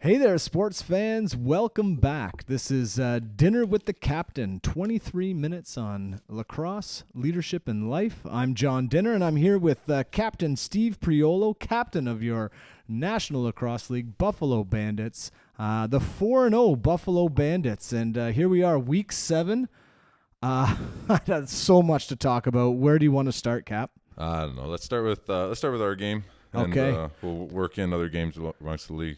Hey there, sports fans. Welcome back. This is Dinner with the Captain, 23 minutes on lacrosse, leadership, and life. I'm John Dinner, and I'm here with Captain Steve Priolo, captain of your National Lacrosse League Buffalo Bandits, the 4-0 Buffalo Bandits. And here we are, week 7. That's so much to talk about. Where do you want to start, Cap? I don't know. Let's start with our game, and Okay. we'll work in other games amongst the league.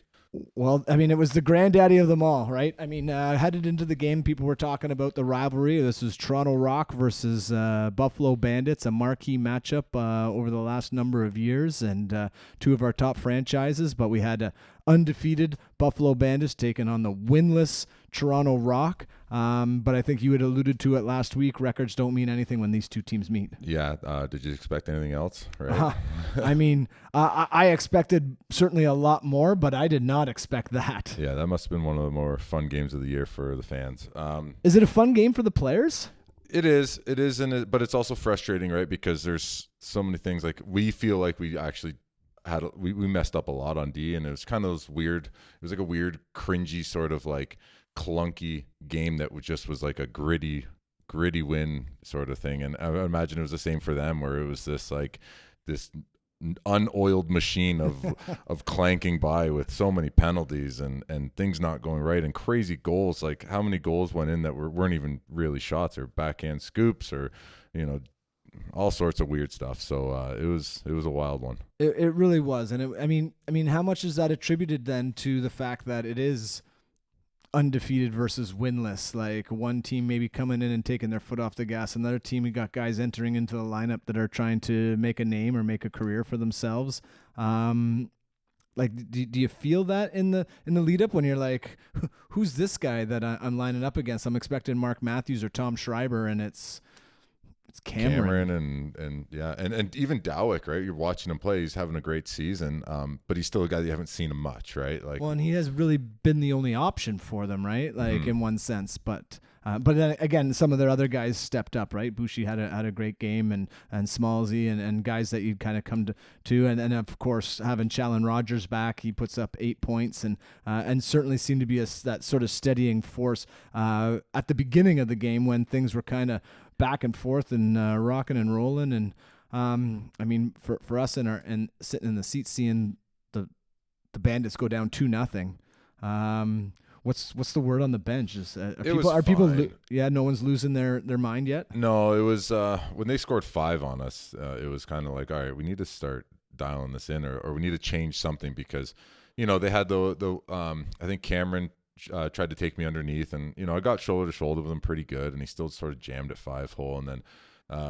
Well, I mean, it was the granddaddy of them all, right? I mean, headed into the game, people were talking about the rivalry. This was Toronto Rock versus Buffalo Bandits, a marquee matchup over the last number of years, and two of our top franchises. But we had undefeated Buffalo Bandits taking on the winless Toronto Rock. But I think you had alluded to it last week. Records don't mean anything when these two teams meet. Yeah. Did you expect anything else? Right. I mean, I expected certainly a lot more, but I did not expect that. Yeah, that must have been one of the more fun games of the year for the fans. Is it a fun game for the players? It is, but it's also frustrating, right? Because there's so many things. Like, we feel like we actually we messed up a lot on D, and it was kind of those weird. It was like a weird, cringy sort of like clunky game that just was like a gritty win sort of thing. And I imagine it was the same for them, where it was this unoiled machine of clanking by with so many penalties and things not going right and crazy goals. Like, how many goals went in that weren't even really shots, or backhand scoops, or all sorts of weird stuff. So it was a wild one. It really was, and I mean, how much is that attributed then to the fact that it is undefeated versus winless? Like, one team maybe coming in and taking their foot off the gas, another team, you got guys entering into the lineup that are trying to make a name or make a career for themselves. Like, do you feel that in the lead up when you're like, who's this guy that I'm lining up against? I'm expecting Mark Matthews or Tom Schreiber, and it's Cameron and yeah, and even Dowick, right? You're watching him play; he's having a great season, but he's still a guy that you haven't seen him much, right? Like, well, and he has really been the only option for them, right? Like, in one sense, but then again, some of their other guys stepped up, right? Bushi had a great game, and Smallsy and guys that you'd kind of come to, and of course having Challen Rogers back, he puts up 8 points, and certainly seemed to be that sort of steadying force at the beginning of the game when things were kind of back and forth and rocking and rolling. And I mean, for us and sitting in the seats seeing the Bandits go down 2-0. What's the word on the bench? No one's losing their mind yet? No, it was when they scored 5 on us. It was kind of like, all right, we need to start dialing this in, or we need to change something, because they had I think Cameron tried to take me underneath, and I got shoulder to shoulder with him pretty good, and he still sort of jammed at 5-hole. And then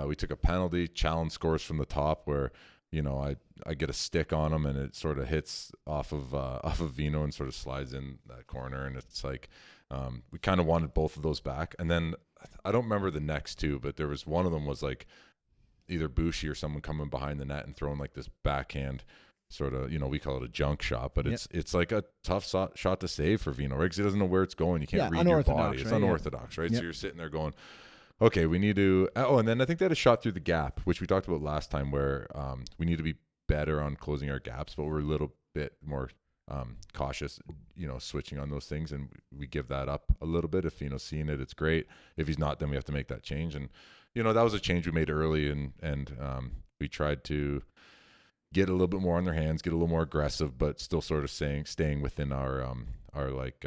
we took a penalty. Challenge scores from the top, where I get a stick on him, and it sort of hits off of Vino and sort of slides in that corner. And it's like, we kind of wanted both of those back. And then I don't remember the next two, but there was one of them was like either Bushi or someone coming behind the net and throwing like this backhand sort of, we call it a junk shot, but it's like a tough shot to save for Vino, right? Because he doesn't know where it's going. You can't read your body. It's unorthodox, right? Yep. So you're sitting there going, okay, we need to. Oh, and then I think they had a shot through the gap, which we talked about last time, where we need to be better on closing our gaps, but we're a little bit more cautious, switching on those things, and we give that up a little bit. If Vino's seeing it, it's great. If he's not, then we have to make that change. And that was a change we made early, and we tried to get a little bit more on their hands, get a little more aggressive, but still sort of staying within our like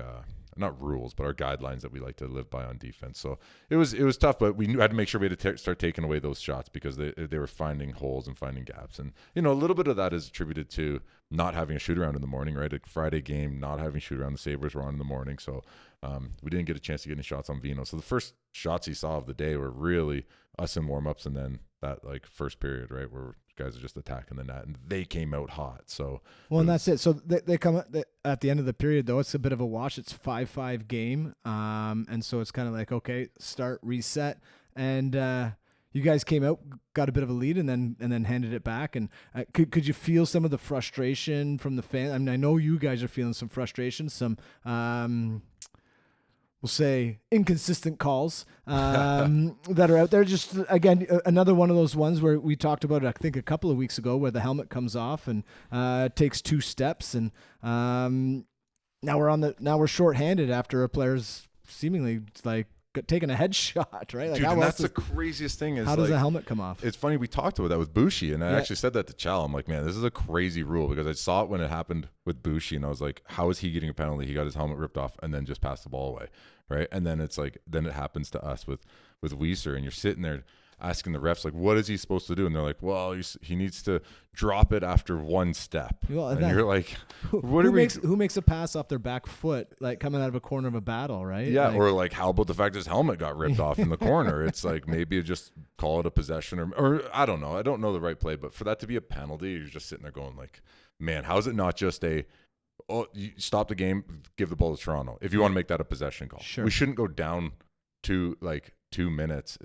not rules, but our guidelines that we like to live by on defense. So it was tough, but we had to make sure we had to start taking away those shots, because they were finding holes and finding gaps. And a little bit of that is attributed to not having a shoot around in the morning, right? A Friday game, not having shoot around. The Sabres were on in the morning, so we didn't get a chance to get any shots on Vino. So the first shots he saw of the day were really us in warm-ups, and then that like first period, right, where guys are just attacking the net, and they came out hot. So and that's it. So they come at the end of the period, though. It's a bit of a wash. It's 5-5 game, and so it's kind of like, okay, start, reset, and you guys came out, got a bit of a lead, and then handed it back. And could you feel some of the frustration from the fans? I mean, I know you guys are feeling some frustration, some we'll say inconsistent calls that are out there. Just again, another one of those ones where we talked about it, I think a couple of weeks ago, where the helmet comes off and takes 2 steps, and now we're shorthanded after a player's seemingly like taking a headshot, right? Like, Dude, and that's the craziest thing is how does the helmet come off? It's funny, we talked about that with Bushi, and I actually said that to Chal. I'm like, man, this is a crazy rule, because I saw it when it happened with Bushi, and I was like, how is he getting a penalty? He got his helmet ripped off and then just passed the ball away, right? And then it's like, then it happens to us with Weiser, and you're sitting there asking the refs, like, what is he supposed to do? And they're like, well, he needs to drop it after one step. Well, and you're like, who makes a pass off their back foot, like coming out of a corner of a battle, right? Yeah, like, or like, how about the fact his helmet got ripped off in the corner? It's like, maybe just call it a possession, or I don't know. I don't know the right play, but for that to be a penalty, you're just sitting there going like, man, how is it not just you stop the game, give the ball to Toronto if you want to make that a possession call? Sure. We shouldn't go down to like 2 minutes.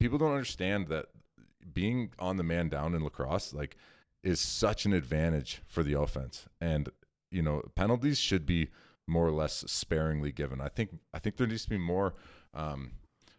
People don't understand that being on the man down in lacrosse like is such an advantage for the offense, and penalties should be more or less sparingly given. I think there needs to be more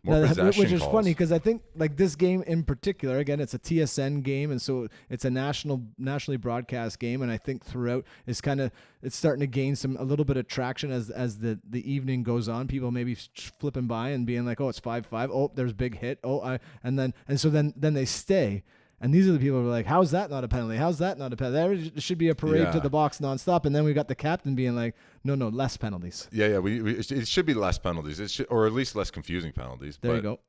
possession which is calls. funny, because I think like this game in particular, again, it's a TSN game, and so it's a nationally broadcast game, and I think throughout it's starting to gain a little bit of traction as the evening goes on. People maybe flipping by and being like, oh, it's 5-5, oh, there's big hit, and so then they stay. And these are the people who are like, how's that not a penalty? How's that not a penalty? There should be a parade to the box nonstop. And then we got the captain being like, no, less penalties. Yeah. It should be less penalties. Or at least less confusing penalties. There you go.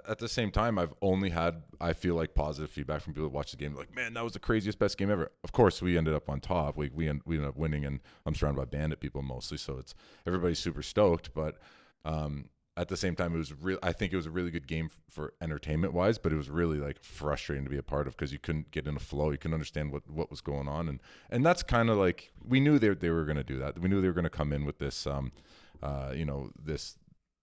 At the same time, I've only had, I feel like, positive feedback from people that watch the game. Like, man, that was the craziest, best game ever. Of course, we ended up on top. We ended up winning, and I'm surrounded by Bandit people mostly. So everybody's super stoked. But at the same time, I think it was a really good game for entertainment wise, but it was really like frustrating to be a part of, because you couldn't get in a flow. You couldn't understand what was going on. And that's kind of like, we knew they were going to do that. We knew they were going to come in with this, this,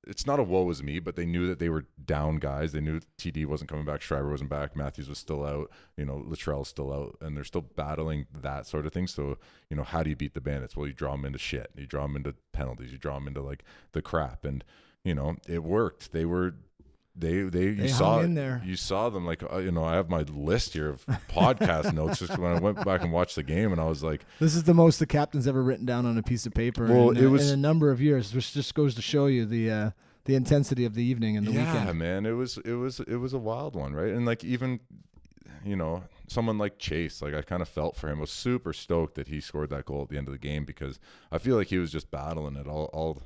it's not a woe is me, but they knew that they were down guys. They knew TD wasn't coming back. Schreiber wasn't back. Matthews was still out. Luttrell's still out, and they're still battling that sort of thing. So, how do you beat the Bandits? Well, you draw them into shit. You draw them into penalties. You draw them into like the crap. And, it worked. They saw in there. You saw them like, I have my list here of podcast notes just when I went back and watched the game, and I was like, this is the most the captain's ever written down on a piece of paper in a number of years, which just goes to show you the intensity of the evening and the weekend. Yeah, man, it was a wild one, right? And like, even, someone like Chase, like I kind of felt for him. I was super stoked that he scored that goal at the end of the game, because I feel like he was just battling it all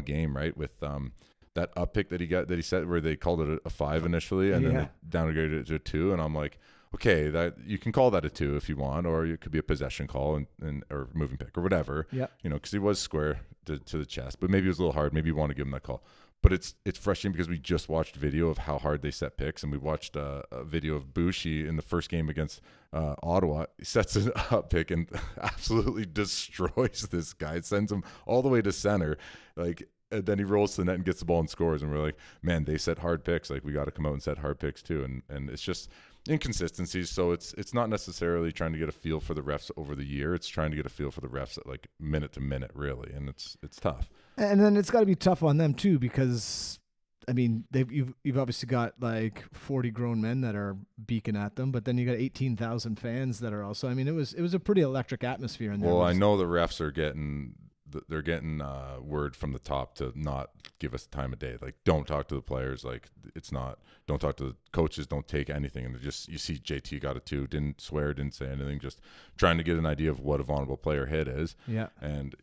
game, right? With that up pick that he set, where they called it a 5 initially, and then they downgraded it to a 2, and I'm like, okay, that you can call that a 2 if you want, or it could be a possession call and or moving pick or whatever. Yeah, because he was square to the chest, but maybe it was a little hard. Maybe you want to give him that call. But it's frustrating, because we just watched video of how hard they set picks, and we watched a video of Bushi in the first game against Ottawa. He sets an up pick and absolutely destroys this guy. It sends him all the way to center, like, and then he rolls to the net and gets the ball and scores. And we're like, man, they set hard picks. Like, we got to come out and set hard picks too. And it's just inconsistencies. So it's not necessarily trying to get a feel for the refs over the year. It's trying to get a feel for the refs at like minute to minute, really. And it's tough. And then it's got to be tough on them too, because I mean, you've obviously got like 40 grown men that are beaking at them, but then you got 18,000 fans that are also. I mean, it was a pretty electric atmosphere in there. Well, I know the refs are getting word from the top to not give us time of day. Like, don't talk to the players. Like, don't talk to the coaches. Don't take anything. And you see JT got a 2, didn't swear, didn't say anything, just trying to get an idea of what a vulnerable player hit is. Yeah. And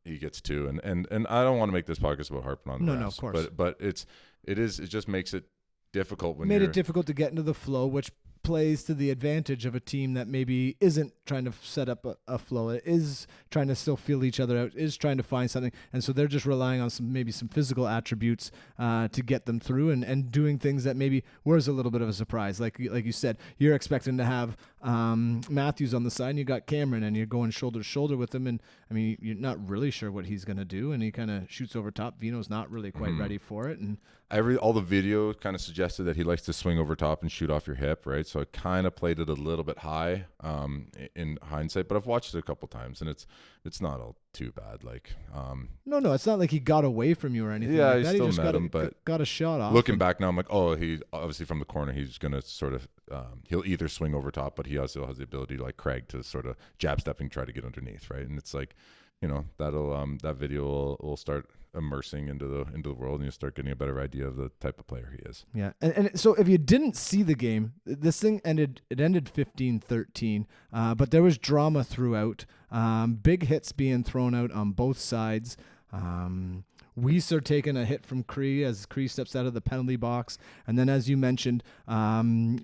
he gets 2, and I don't want to make this podcast about harping on the refs, of course. But it just makes it difficult when made it difficult to get into the flow, which plays to the advantage of a team that maybe isn't trying to set up a flow. It is trying to still feel each other out, is trying to find something, and so they're just relying on some physical attributes to get them through, and doing things that maybe was a little bit of a surprise. Like you said, you're expecting to have Matthews on the side, and you got Cameron, and you're going shoulder to shoulder with him, and I mean, you're not really sure what he's going to do, and he kind of shoots over top. Vino's not really quite ready for it, and all the video kind of suggested that he likes to swing over top and shoot off your hip, right? So I kind of played it a little bit high in hindsight, but I've watched it a couple times, and it's not all too bad. Like, no, it's not like he got away from you or anything. Yeah, like he that. still He just met him, but got a shot off. Looking back now, I'm like, oh, he obviously from the corner, he's gonna sort of he'll either swing over top, but he also has the ability, like Craig, to sort of jab stepping, try to get underneath, right? And it's like, that'll that video will start immersing into the world, and you'll start getting a better idea of the type of player he is. Yeah. And so if you didn't see the game, this thing ended 15-13, but there was drama throughout. Big hits being thrown out on both sides. Weiser taking a hit from Cree as Cree steps out of the penalty box. And then, as you mentioned,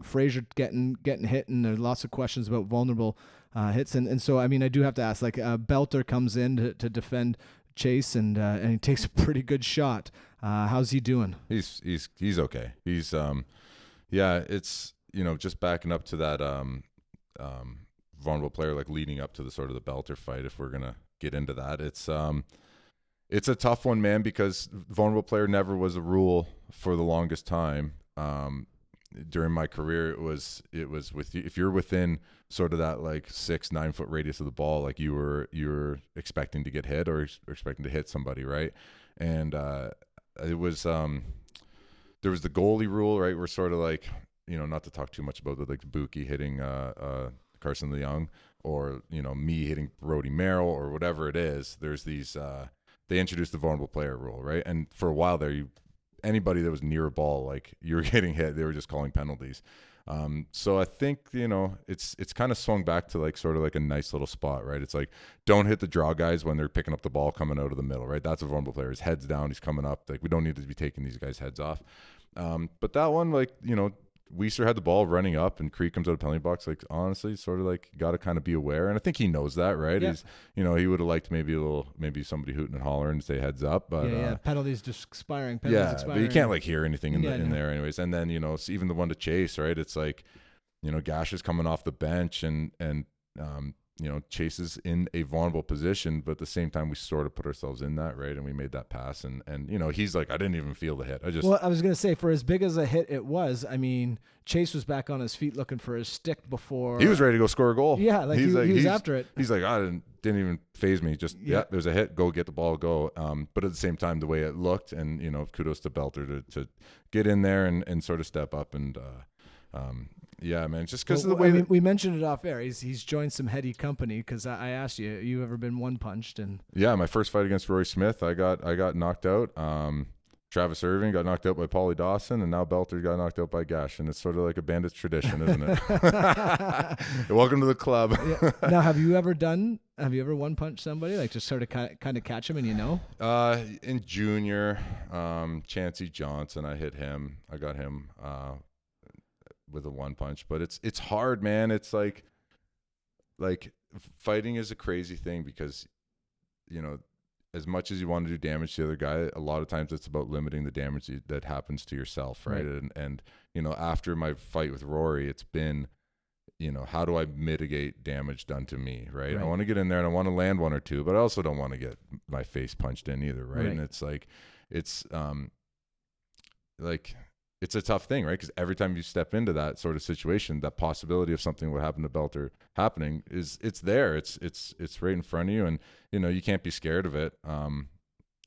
Fraser getting hit, and there's lots of questions about vulnerable hits. And so, I mean, I do have to ask, like, Belter comes in to defend Chase, and he takes a pretty good shot. How's he doing? He's okay. He's it's just backing up to that vulnerable player, like leading up to the sort of the Belter fight. If we're gonna get into that, it's a tough one, man, because vulnerable player never was a rule for the longest time. During my career, it was with you, if you're within sort of that like 6-9 foot radius of the ball, like you were expecting to get hit or expecting to hit somebody, right? And it was there was the goalie rule, right? We're sort of like, not to talk too much about the like Buki hitting Carson Leung, or me hitting Brody Merrill, or whatever it is. There's these they introduced the vulnerable player rule, right? And for a while there, anybody that was near a ball, like you were getting hit, they were just calling penalties. So I think, it's kind of swung back to like sort of like a nice little spot, right? It's like, don't hit the draw guys when they're picking up the ball coming out of the middle, right? That's a vulnerable player. His head's down, he's coming up. Like, we don't need to be taking these guys' heads off. But that one, like, Weiser had the ball running up, and Creek comes out of the penalty box. Like, honestly, sort of like, got to kind of be aware. And I think he knows that, right? Yeah. He's, he would have liked maybe somebody hooting and hollering and say heads up. But penalties just expiring. But you can't like hear anything in there anyways. And then, it's even the one to Chase, right? It's like, Gash is coming off the bench, and Chase is in a vulnerable position, but at the same time, we sort of put ourselves in that, right? And we made that pass, and he's like, I didn't even feel the hit. Well, I was gonna say, for as big as a hit it was, I mean, Chase was back on his feet looking for his stick before he was ready to go score a goal. Yeah, like he was after it. He's like, I didn't even phase me. Just there's a hit, go get the ball, go. But at the same time, the way it looked, and kudos to Belter to get in there and sort of step up and. Yeah, man. Just because of the way we mentioned it off air, he's joined some heady company. Because I asked you ever been one punched? And yeah, my first fight against Roy Smith, I got knocked out. Travis Irving got knocked out by Paulie Dawson, and now Belter got knocked out by Gash, and it's sort of like a Bandit's tradition, isn't it? Welcome to the club. Yeah. Now, have you ever one punched somebody, like just sort of kind of catch him and in junior, Chancey Johnson, I hit him. I got him. With a one punch, but it's hard, man. It's like fighting is a crazy thing, because as much as you want to do damage to the other guy, a lot of times it's about limiting the damage that happens to yourself, right? And after my fight with Rory, it's been how do I mitigate damage done to me, right? I want to get in there and I want to land one or two, but I also don't want to get my face punched in either, right? And it's like it's a tough thing, right? Because every time you step into that sort of situation, that possibility of something would happen to Belter happening it's there. It's right in front of you, and you can't be scared of it.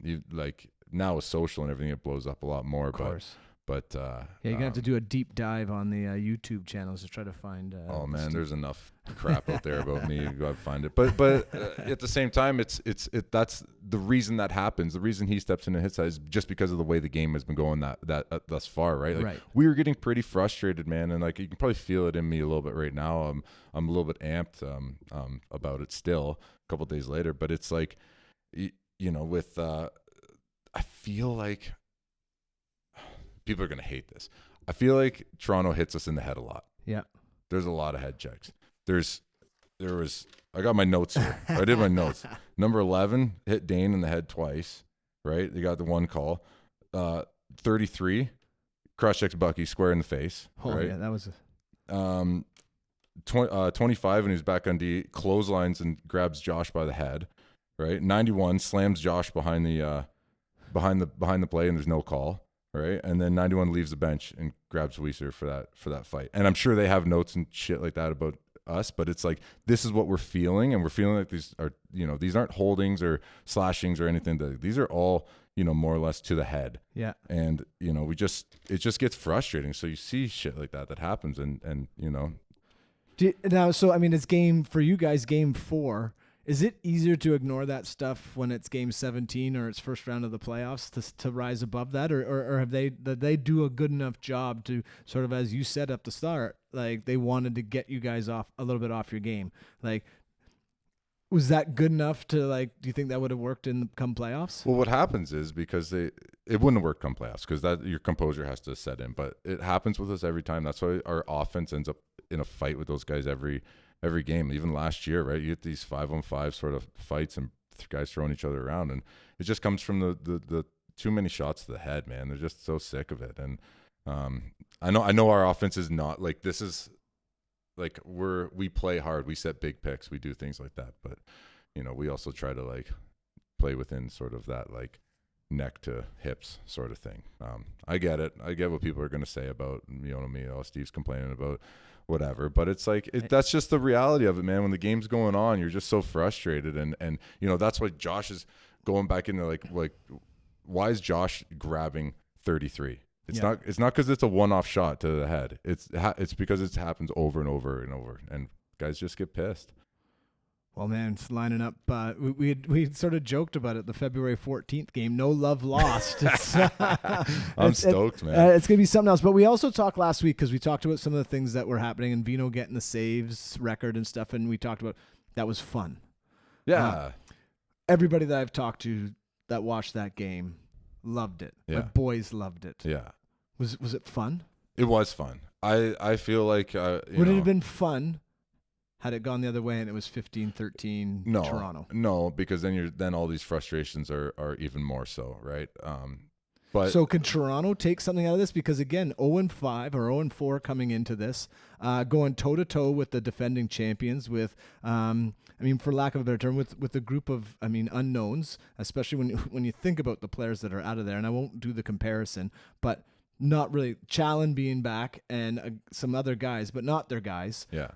You like now with social and everything, it blows up a lot more. Of course. But you're gonna have to do a deep dive on the YouTube channels to try to find. Oh man, there's enough crap out there about me. You gotta find it. But at the same time, it's that's the reason that happens. The reason he steps in and hits that is just because of the way the game has been going that thus far, right? Like, we were getting pretty frustrated, man, and like you can probably feel it in me a little bit right now. I'm a little bit amped about it still. A couple of days later, but it's like with I feel like. People are going to hate this. I feel like Toronto hits us in the head a lot. Yeah. There's a lot of head checks. I got my notes here. I did my notes. Number 11 hit Dane in the head twice, right? They got the one call. 33, cross checks Bucky square in the face. Oh, right? Yeah, that was 25 and he's back on D, clotheslines and grabs Josh by the head, right? 91 slams Josh behind the play and there's no call. Right, and then 91 leaves the bench and grabs Weiser for that fight. And I'm sure they have notes and shit like that about us, but it's like this is what we're feeling, and we're feeling like these are these aren't holdings or slashings or anything. These are all more or less to the head. Yeah, and it just gets frustrating. So you see shit like that happens, and now. So I mean, it's game for you guys. Game 4. Is it easier to ignore that stuff when it's game 17 or it's first round of the playoffs to rise above that, or have they do a good enough job to sort of, as you said at the start, like they wanted to get you guys off a little bit off your game? Like, was that good enough to, like, do you think that would have worked in come playoffs? Well, what happens is because it wouldn't work come playoffs because that your composure has to set in, but it happens with us every time. That's why our offense ends up in a fight with those guys every game. Even last year, right? You get these 5-on-5 sort of fights and guys throwing each other around, and it just comes from the too many shots to the head, man. They're just so sick of it. And I know our offense is not like this is like we play hard, we set big picks, we do things like that, but we also try to like play within sort of that like neck to hips sort of thing. I get it. I get what people are going to say about me. Steve's complaining about whatever, but it's like that's just the reality of it, man. When the game's going on, you're just so frustrated, and that's why Josh is going back into like why is Josh grabbing 33? It's not because it's a one-off shot to the head. It's because it happens over and over and over, and guys just get pissed. Well, man, it's lining up. We sort of joked about it. The February 14th game, no love lost. I'm stoked, man. It's gonna be something else. But we also talked last week because we talked about some of the things that were happening, and Vino getting the saves record and stuff, and we talked about that was fun. Yeah. Everybody that I've talked to that watched that game loved it. Yeah. My boys loved it. Yeah. Was it fun? It was fun. I feel like would it have been fun had it gone the other way and it was 15-13 Toronto? No, because then all these frustrations are even more so, right? But so can Toronto take something out of this? Because again, 0-5 or 0-4 coming into this, going toe to toe with the defending champions, with for lack of a better term, with a group of unknowns, especially when you think about the players that are out of there. And I won't do the comparison, but not really. Challen being back and some other guys, but not their guys. Yeah.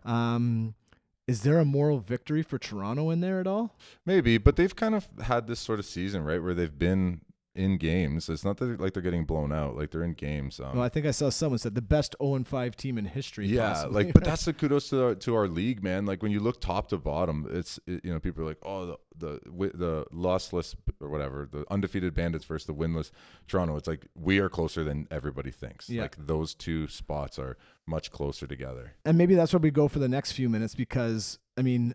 Is there a moral victory for Toronto in there at all? Maybe, but they've kind of had this sort of season, right, where they've been in games. It's not that they're getting blown out, like they're in games. Well, I think I saw someone said the best 0-5 team in history. Yeah, possibly. but that's the kudos to our league, man. Like when you look top to bottom, people are like, oh, the lossless or whatever, the undefeated Bandits versus the winless Toronto. It's like we are closer than everybody thinks. Yeah. Like those two spots are much closer together. And maybe that's where we go for the next few minutes, because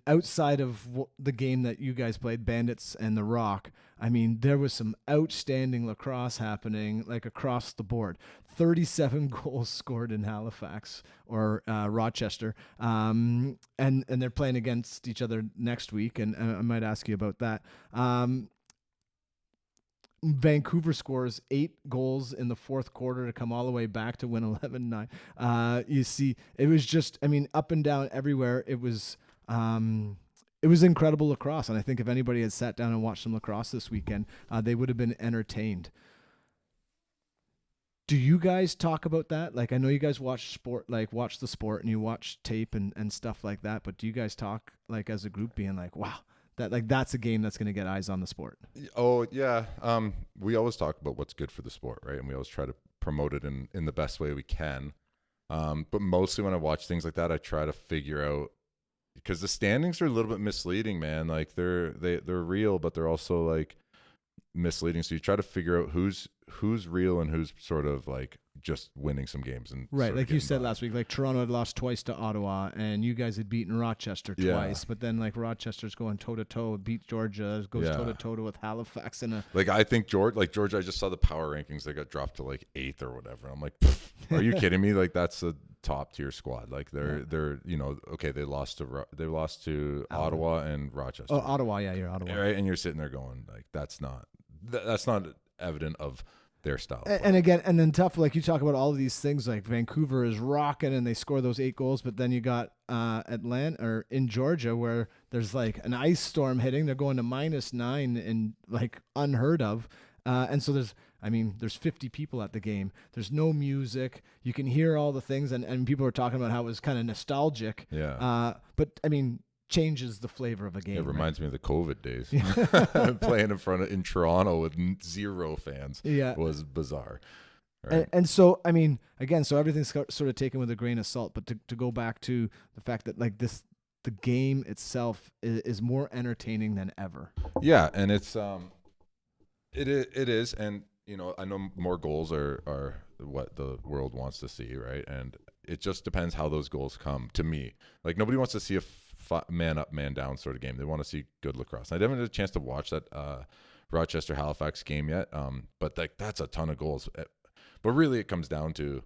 outside of the game that you guys played, Bandits and the Rock, there was some outstanding lacrosse happening, like across the board. 37 goals scored in Halifax or Rochester, and they're playing against each other next week, and I might ask you about that. Vancouver scores 8 goals in the fourth quarter to come all the way back to win 11-9. You see, it was just, up and down everywhere. It was incredible lacrosse. And I think if anybody had sat down and watched some lacrosse this weekend, they would have been entertained. Do you guys talk about that? Like, I know you guys watch the sport and you watch tape and stuff like that, but do you guys talk like as a group being like, wow, that's a game that's going to get eyes on the sport? Oh yeah. We always talk about what's good for the sport, right? And we always try to promote it in the best way we can. But mostly when I watch things like that, I try to figure out, because the standings are a little bit misleading, man. Like they're real, but they're also like misleading. So you try to figure out who's real and who's sort of like just winning some games. And right, like you said last week, like Toronto had lost twice to Ottawa, and you guys had beaten Rochester twice. But then like Rochester's going toe to toe, beat Georgia, goes toe to toe with Halifax in a. Like I think Georgia. I just saw the power rankings; they got dropped to like 8th or whatever. I'm like, are you kidding me? Like that's a top tier squad. Like they're okay. They lost to Ottawa and Rochester. Oh, Ottawa, yeah, you're Ottawa, right? And you're sitting there going like, that's not evident of their style. And again, and then tough, like you talk about all of these things, like Vancouver is rocking and they score those 8 goals, but then you got Atlanta or in Georgia where there's like an ice storm hitting. They're going to -9 and like unheard of. And so there's 50 people at the game. There's no music. You can hear all the things, and people are talking about how it was kind of nostalgic. Yeah. But changes the flavor of a game. It reminds me of the COVID days. Playing in Toronto with 0 fans was bizarre. Right? And so, again, so everything's sort of taken with a grain of salt, but to go back to the fact that like this, the game itself is more entertaining than ever. Yeah, and it's it is, and I know more goals are what the world wants to see, right? And it just depends how those goals come. To me, like nobody wants to see a man up, man down sort of game. They want to see good lacrosse. And I haven't had a chance to watch that Rochester Halifax game yet, but that's a ton of goals. But really, it comes down to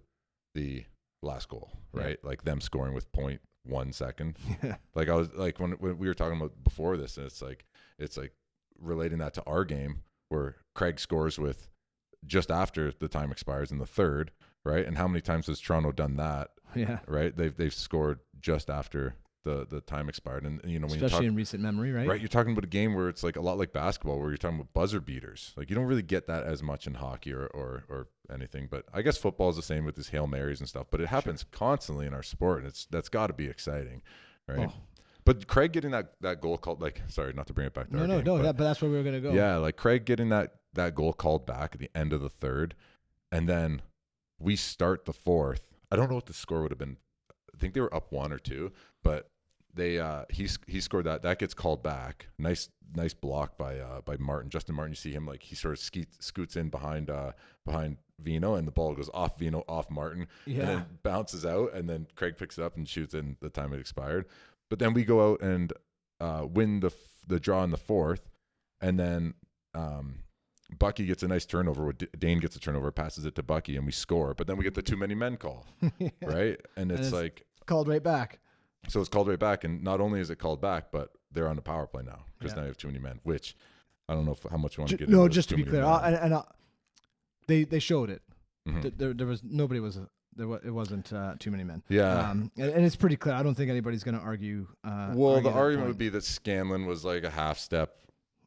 the last goal, right? Yeah. Like them scoring with 0.1 second. Yeah. Like I was like when we were talking about before this, and it's like relating that to our game where Craig scores with just after the time expires in the third, right? And how many times has Toronto done that? Yeah. Right? They've scored just after the time expired. And when especially in recent memory, right? Right. You're talking about a game where it's like a lot like basketball where you're talking about buzzer beaters. Like you don't really get that as much in hockey or anything. But I guess football is the same with these Hail Marys and stuff. But it happens constantly in our sport, and that's gotta be exciting. Right. Oh. But Craig getting that goal called, like, sorry, not to bring it back to but that's where we were gonna go. Yeah, like Craig getting that goal called back at the end of the third, and then we start the fourth. I don't know what the score would have been. I think they were up 1 or 2, but they he scored that gets called back. Nice block by Martin. Justin Martin. You see him like he sort of scoots in behind Vino, and the ball goes off Vino, off Martin, and then bounces out, and then Craig picks it up and shoots in the time it expired. But then we go out and win the draw in the fourth, and then Bucky gets a nice turnover. Dane gets a turnover, passes it to Bucky, and we score. But then we get the too many men call, right? And it's like called right back. So it's called right back, and not only is it called back, but they're on the power play now because now you have too many men. Which I don't know how much you want to get into. No, just to be clear, they showed it. Mm-hmm. It wasn't too many men. Yeah. And it's pretty clear. I don't think anybody's going to argue. The argument would be that Scanlon was like a half step.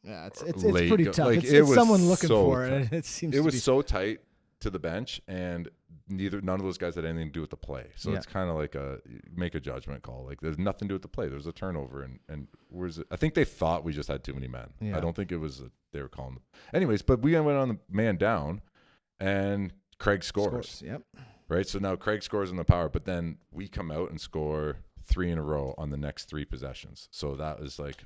Yeah, it's pretty tough. Like, it's someone looking for it. It seems it was so tight to the bench, and none of those guys had anything to do with the play. So it's kind of like make a judgment call. Like there's nothing to do with the play. There was a turnover, and where's it? I think they thought we just had too many men. Yeah. I don't think it was they were calling them. Anyways, but we went on the man down, and Craig scores. Yep. Right, so now Craig scores in the power, but then we come out and score 3 in a row on the next 3 possessions. So that was like,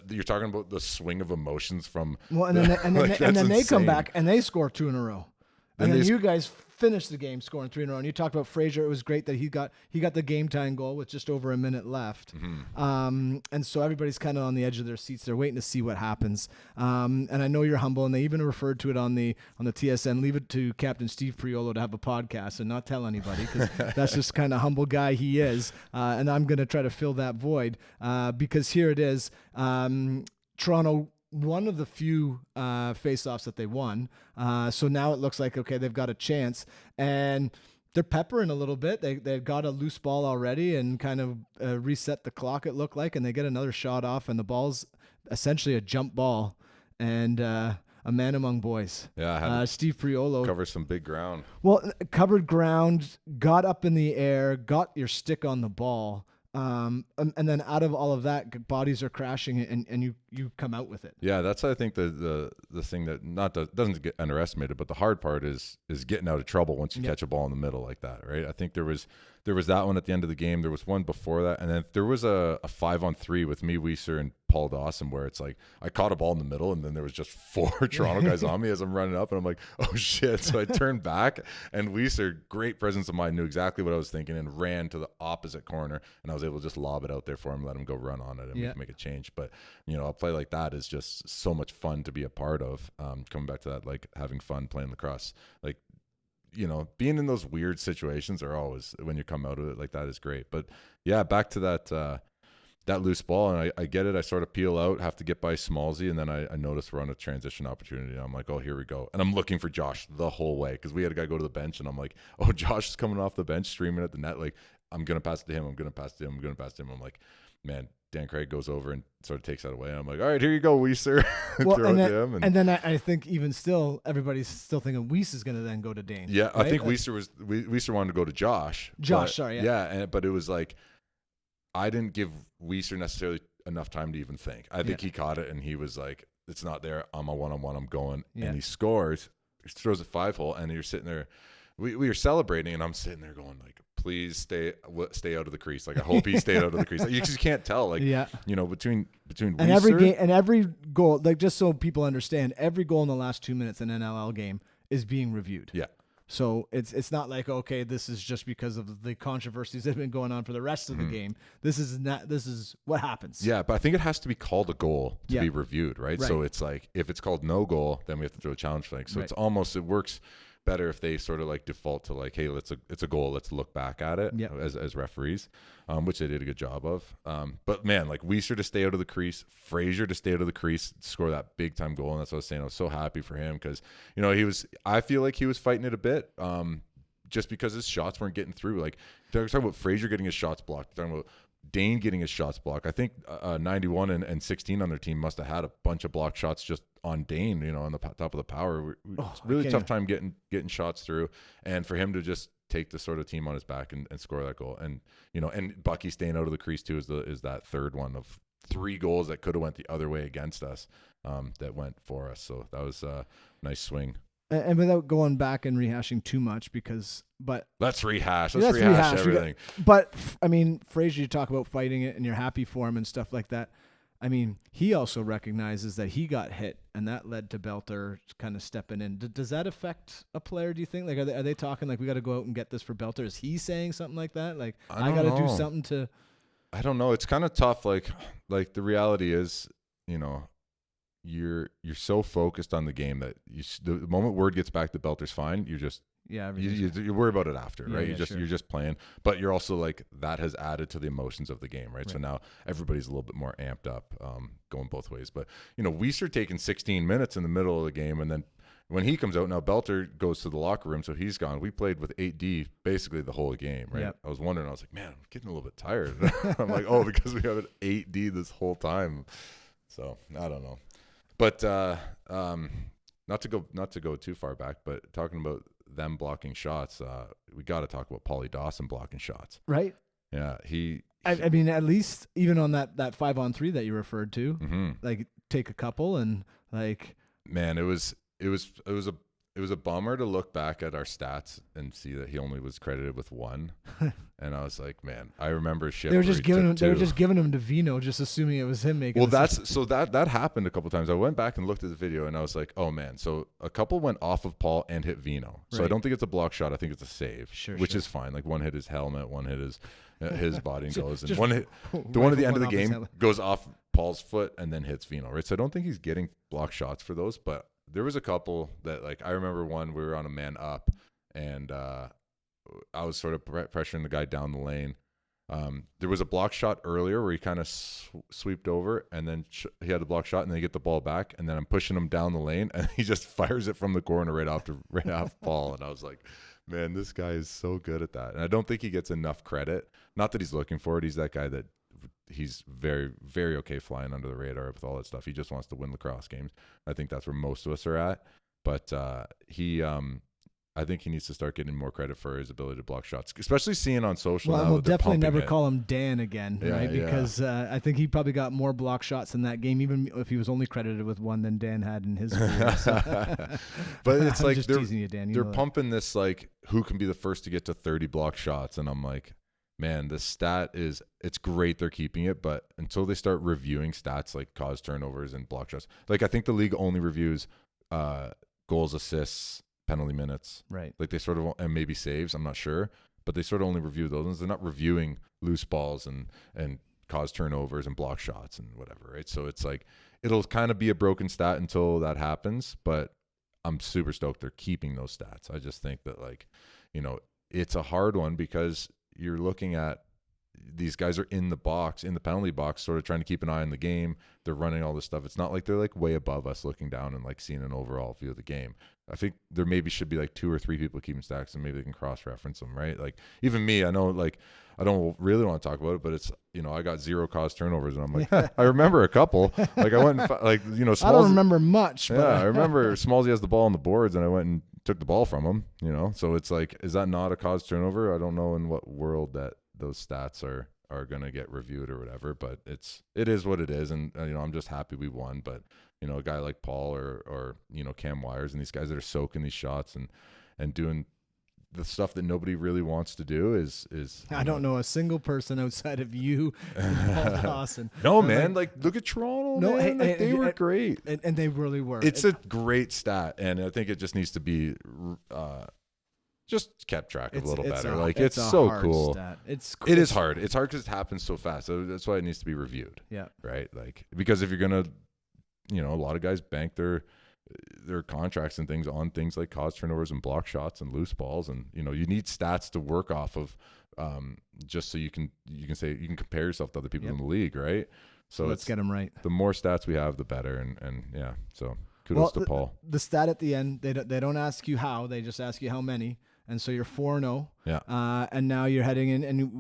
you're talking about the swing of emotions from. Well, and then they come back and they score 2 in a row, and then you guys finish the game scoring 3 in a row. And you talked about Fraser. It was great that he got the game time goal with just over a minute left. Mm-hmm. And so everybody's kind of on the edge of their seats. They're waiting to see what happens. And I know you're humble, and they even referred to it on the TSN. Leave it to Captain Steve Priolo to have a podcast and not tell anybody, because that's just kind of humble guy he is. And I'm going to try to fill that void because here it is. Toronto, one of the few face-offs that they won. So now it looks like, okay, they've got a chance. And they're peppering a little bit. They got a loose ball already and kind of reset the clock, it looked like. And they get another shot off, and the ball's essentially a jump ball. And a man among boys. Yeah, Steve Priolo. Covers some big ground. Well, covered ground, got up in the air, got your stick on the ball. And then out of all of that, bodies are crashing, and you come out with it. Yeah, that's I think the thing that doesn't get underestimated, but the hard part is getting out of trouble once you catch a ball in the middle like that, right? I think there was that one at the end of the game. There was one before that, and then there was a 5-on-3 with me, Weiser, and Paul Dawson, where it's like I caught a ball in the middle, and then there was just 4 Toronto guys on me as I'm running up, and I'm like, oh shit! So I turned back, and Weiser, great presence of mind, knew exactly what I was thinking, and ran to the opposite corner, and I was able to just lob it out there for him, let him go run on it, and we can make a change. But a play like that is just so much fun to be a part of. Coming back to that, like having fun playing lacrosse, like being in those weird situations are always, when you come out of it like that, is great. But yeah, back to that loose ball, and I get it. I sort of peel out, have to get by Smallsy, and then I notice we're on a transition opportunity. And I'm like, oh, here we go. And I'm looking for Josh the whole way, because we had a guy go to the bench, and I'm like, oh, Josh is coming off the bench, streaming at the net. Like, I'm going to pass it to him. I'm going to pass it to him. I'm going to pass it to him. I'm like, man, Dan Craig goes over and sort of takes that away. And I'm like, all right, here you go, Weiser. And then I think even still, everybody's still thinking Weiss is going to then go to Dane. Yeah, right? I think Weiser wanted to go to Josh. Sorry. Yeah, but it was like, I didn't give Weiser necessarily enough time to even think. I think he caught it, and he was like, it's not there. I'm a one-on-one. I'm going. Yeah. And he scores. He throws a 5-hole, and you're sitting there. We were celebrating, and I'm sitting there going like, please stay out of the crease. Like I hope he stayed out of the crease. Like, you just can't tell. Like between and every game and every goal, like just so people understand, every goal in the last 2 minutes in an NLL game is being reviewed. Yeah. So it's not like, okay, this is just because of the controversies that have been going on for the rest of the game. This is what happens. Yeah, but I think it has to be called a goal to be reviewed, right? So it's like if it's called no goal, then we have to throw a challenge flag. So it works better if they sort of like default to like, hey, it's a goal, let's look back at it as referees, which they did a good job of. But man, like Weiser to stay out of the crease, Frazier to stay out of the crease, score that big time goal, and that's what I was saying. I was so happy for him because I feel like he was fighting it a bit, just because his shots weren't getting through. Like they're talking about Frazier getting his shots blocked, they're talking about Dane getting his shots blocked. I think 91 and 16 on their team must have had a bunch of blocked shots just on Dane, on the top of the power. Really tough time getting shots through, and for him to just take the sort of team on his back and score that goal. And and Bucky staying out of the crease too is that third one of 3 goals that could have went the other way against us, that went for us. So that was a nice swing. And without going back and rehashing too much, let's rehash everything. But I mean, Frazier, you talk about fighting it and you're happy for him and stuff like that. I mean, he also recognizes that he got hit, and that led to Belter kind of stepping in. Does that affect a player, do you think? Like, are they talking like, we got to go out and get this for Belter? Is he saying something like that? Like, I got to do something to... I don't know. It's kind of tough. Like the reality is, you're so focused on the game that the moment word gets back that Belter's fine, you're just... you worry about it after, right? You're just playing, but you're also like, that has added to the emotions of the game, right? So now everybody's a little bit more amped up, going both ways. But Weiser taking 16 minutes in the middle of the game, and then when he comes out, now Belter goes to the locker room, so he's gone. We played with 8D basically the whole game, right? I was wondering, I was like, man, I'm getting a little bit tired. I'm like, because we have an 8D this whole time. So I don't know, but not to go too far back, but talking about them blocking shots, we got to talk about Paulie Dawson blocking shots, right? Yeah, I mean, at least even on that 5-on-3 that you referred to, like take a couple and like, man, it was a bummer to look back at our stats and see that he only was credited with 1. And I was like, man, I remember shit. They were just giving him to Vino, just assuming it was him making. Well, that happened a couple times. I went back and looked at the video, and I was like, oh man. So a couple went off of Paul and hit Vino. So I don't think it's a block shot. I think it's a save, which is fine. Like one hit his helmet, one hit his body and goes, and one hit the one at the end of the game goes off Paul's foot and then hits Vino. Right. So I don't think he's getting block shots for those, but there was a couple that, like, I remember one, we were on a man up, and I was sort of pressuring the guy down the lane. There was a block shot earlier where he kind of sweeped over, and then he had the block shot, and then he get the ball back, and then I'm pushing him down the lane, and he just fires it from the corner right off Paul, and I was like, man, this guy is so good at that, and I don't think he gets enough credit. Not that he's looking for it. He's that guy that he's very, very okay flying under the radar with all that stuff. He just wants to win lacrosse games. I think that's where most of us are at. But I think he needs to start getting more credit for his ability to block shots, especially seeing on social. Well, we'll definitely never call him Dan again, right? Because I think he probably got more block shots in that game, even if he was only credited with 1 than Dan had in his career. So. But it's like just teasing you, Dan. They're pumping this, like, who can be the first to get to 30 block shots, and I'm like, man, the stat it's great they're keeping it, but until they start reviewing stats like cause turnovers and block shots, like I think the league only reviews goals, assists, penalty minutes, right? Like they sort of, and maybe saves, I'm not sure, but they sort of only review those ones. They're not reviewing loose balls and cause turnovers and block shots and whatever, right? So it's like, it'll kind of be a broken stat until that happens, but I'm super stoked they're keeping those stats. I just think that, like, it's a hard one because you're looking at these guys are in the box, in the penalty box, sort of trying to keep an eye on the game. They're running all this stuff. It's not like they're like way above us looking down and like seeing an overall view of the game. I think there maybe should be like 2 or 3 people keeping stats, and maybe they can cross-reference them, right? Like even me, I know, like, I don't really want to talk about it, but it's, I got 0 cause turnovers, and I'm like, I remember a couple. Like I went and Smallsy, I don't remember much. But I remember Smallsy has the ball on the boards, and I went and took the ball from him. So it's like, is that not a cause turnover? I don't know in what world that those stats are going to get reviewed or whatever, but it is what it is. And I'm just happy we won, but a guy like Paul or Cam Wires and these guys that are soaking these shots and doing the stuff that nobody really wants to do is I don't know a single person outside of you and Paul Dawson. No, man, like look at Toronto. No, man. Like, they were great, and they really were. It's a great stat, and I think it just needs to be just kept track of a little better. It's so cool. Stat. It is hard. It's hard because it happens so fast. So that's why it needs to be reviewed. Yeah. Right. Like, because if you're gonna, a lot of guys bank their contracts and things on things like cause turnovers and block shots and loose balls, and you need stats to work off of, just so you can say you can compare yourself to other people in the league, right? So let's get them right. The more stats we have, the better, and yeah. So kudos to Paul. The stat at the end, they don't ask you how, they just ask you how many. And so you're 4-0. Yeah. And now you're heading in, and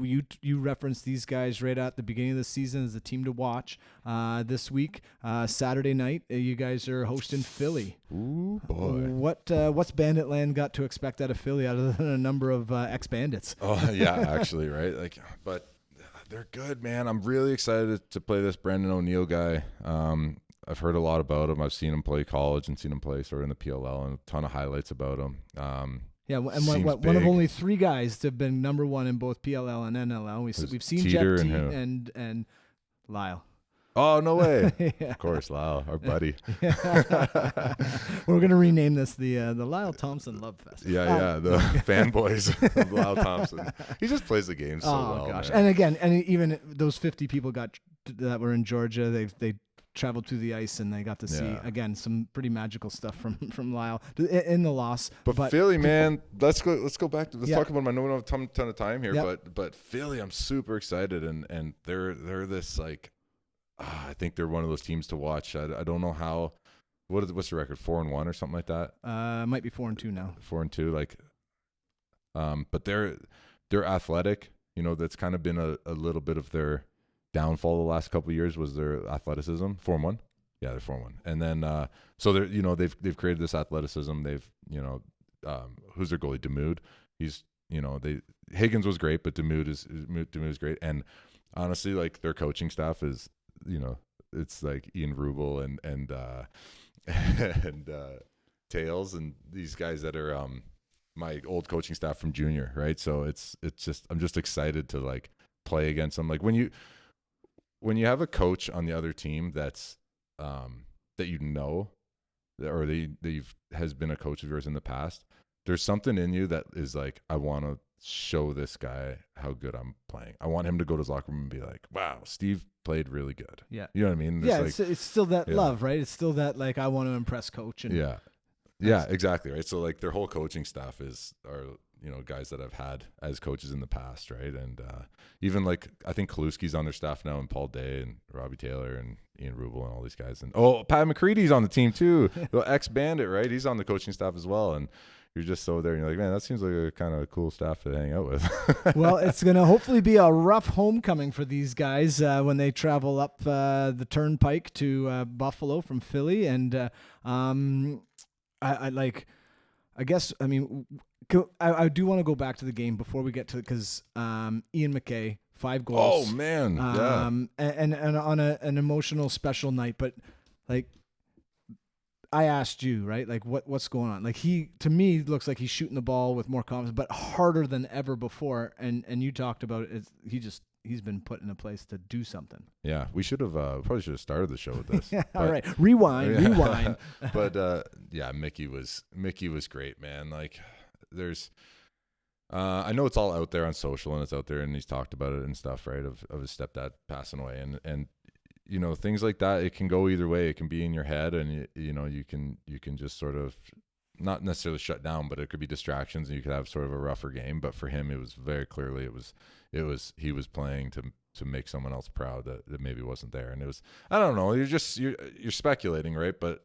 you referenced these guys right at the beginning of the season as a team to watch. This week, Saturday night, you guys are hosting Philly. Ooh, boy. What's Banditland got to expect out of Philly, other than a number of ex-bandits? Oh yeah, actually, right. Like, but they're good, man. I'm really excited to play this Brendan O'Neill guy. I've heard a lot about him. I've seen him play college and seen him play sort of in the PLL, and a ton of highlights about him. Yeah, and one of only 3 guys to have been number 1 in both PLL and NLL. We've seen Teeter Jeff T and Lyle. Oh, no way. Yeah. Of course, Lyle, our buddy. We're going to rename this the Lyle Thompson Love Fest. Yeah, the fanboys of Lyle Thompson. He just plays the game so well. Oh, gosh. Man. And again, even those 50 people that were in Georgia, they traveled through the ice and they got to see again some pretty magical stuff from Lyle in the loss. But Philly, man, let's go back to talk about them. I know we don't have a ton of time here, but Philly, I'm super excited, and they're this like I think they're one of those teams to watch. I don't know how. What's the record? 4-1 or something like that. Might be 4-2 now. 4-2, like, but they're athletic. That's kind of been a little bit of their downfall the last couple of years was their athleticism. 4-1, yeah, they're 4-1, and then so they're they've created this athleticism. They've who's their goalie? Demude. He's Higgins was great, but Demude is great, and honestly, like their coaching staff is it's like Ian Rubel and Tails and these guys that are my old coaching staff from junior, right? So it's just I'm just excited to like play against them. Like when you have a coach on the other team that's that or that has been a coach of yours in the past, there's something in you that is like, I want to show this guy how good I'm playing. I want him to go to his locker room and be like, wow, Steve played really good. Yeah. You know what I mean? It's still that love, right? It's still that like, I want to impress coach. And yeah, exactly. Right. So like their whole coaching staff are guys that I've had as coaches in the past, right? And even like I think Kaluski's on their staff now, and Paul Day and Robbie Taylor and Ian Rubel and all these guys, and Pat McCready's on the team too, the ex-Bandit, right? He's on the coaching staff as well, and you're just so there and you're like, man, that seems like a kind of cool staff to hang out with. Well, it's gonna hopefully be a rough homecoming for these guys when they travel up the turnpike to Buffalo from Philly, and I do want to go back to the game before we get to, because Ian McKay, 5 goals. Oh man, yeah. And on an emotional special night, but like I asked you, right? Like what's going on? Like he, to me, looks like he's shooting the ball with more confidence, but harder than ever before. And you talked about it. He's been put in a place to do something. Yeah, we probably should have started the show with this. Yeah, all right, rewind. But yeah, Mickey was great, man. Like there's, I know it's all out there on social and it's out there, and he's talked about it and stuff, right? Of his stepdad passing away, and things like that. It can go either way. It can be in your head, and you can just sort of not necessarily shut down, but it could be distractions, and you could have sort of a rougher game. But for him, it was very clearly he was playing to make someone else proud that maybe wasn't there, and it was, I don't know. You're speculating, right? But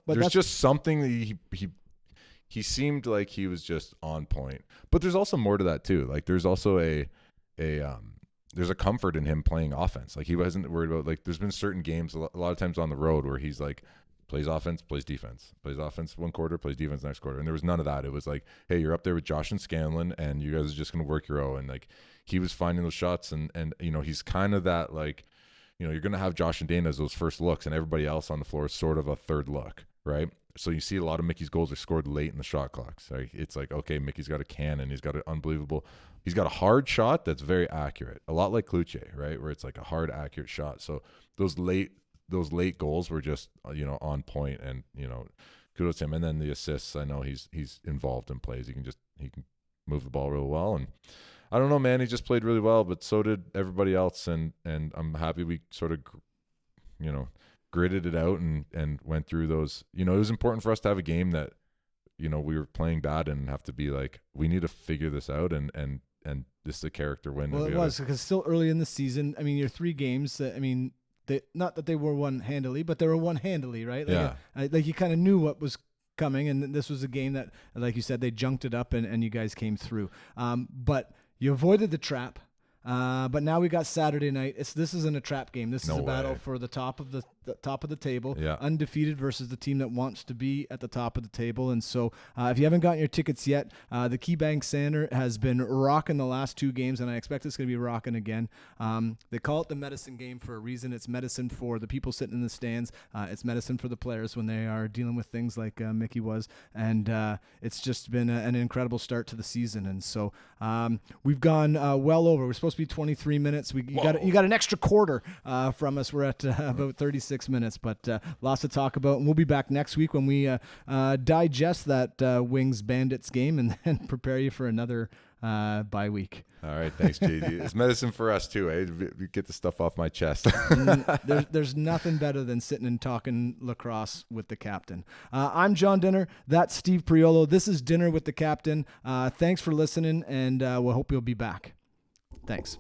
there's just something that he seemed like he was just on point. But there's also more to that too. Like there's also there's a comfort in him playing offense. Like he wasn't worried about, like there's been certain games a lot of times on the road where he's like plays offense, plays defense, plays offense one quarter, plays defense next quarter. And there was none of that. It was like, hey, you're up there with Josh and Scanlon and you guys are just going to work your own. And like he was finding those shots and he's kind of that, like, you're going to have Josh and Dana as those first looks and everybody else on the floor is sort of a third look. Right. So you see a lot of Mickey's goals are scored late in the shot clocks. Right? It's like, okay, Mickey's got a cannon. He's got he's got a hard shot that's very accurate. A lot like Kluche, right? Where it's like a hard, accurate shot. So those late goals were just, on point, and, kudos to him. And then the assists, I know he's involved in plays. He can move the ball real well. And I don't know, man, he just played really well, but so did everybody else. And I'm happy we sort of, gritted it out and went through those. It was important for us to have a game that, we were playing bad and have to be like, we need to figure this out, and this is a character win. Well, it was because still early in the season. I mean, your 3 games. Not that they were won handily, but they were won handily, right? Like you kind of knew what was coming, and this was a game that, like you said, they junked it up, and you guys came through. But you avoided the trap. But now we got Saturday night. This isn't a trap game. This is a battle for the top of the top of the table. Yeah. Undefeated versus the team that wants to be at the top of the table. And so if you haven't gotten your tickets yet, the KeyBank Center has been rocking the last 2 games, and I expect it's going to be rocking again. They call it the medicine game for a reason. It's medicine for the people sitting in the stands. It's medicine for the players when they are dealing with things like Mickey was. And it's just been an incredible start to the season. And so we've gone well over. We're supposed to be 23 minutes. You got an extra quarter from us. We're at about 36 minutes, but lots to talk about. And we'll be back next week when we digest that Wings Bandits game and then prepare you for another bye week. All right, thanks, JD. It's medicine for us too, eh? Get the stuff off my chest. There's nothing better than sitting and talking lacrosse with the captain. I'm John Dinner. That's Steve Priolo. This is Dinner with the Captain. Thanks for listening, and we'll hope you'll be back. Thanks.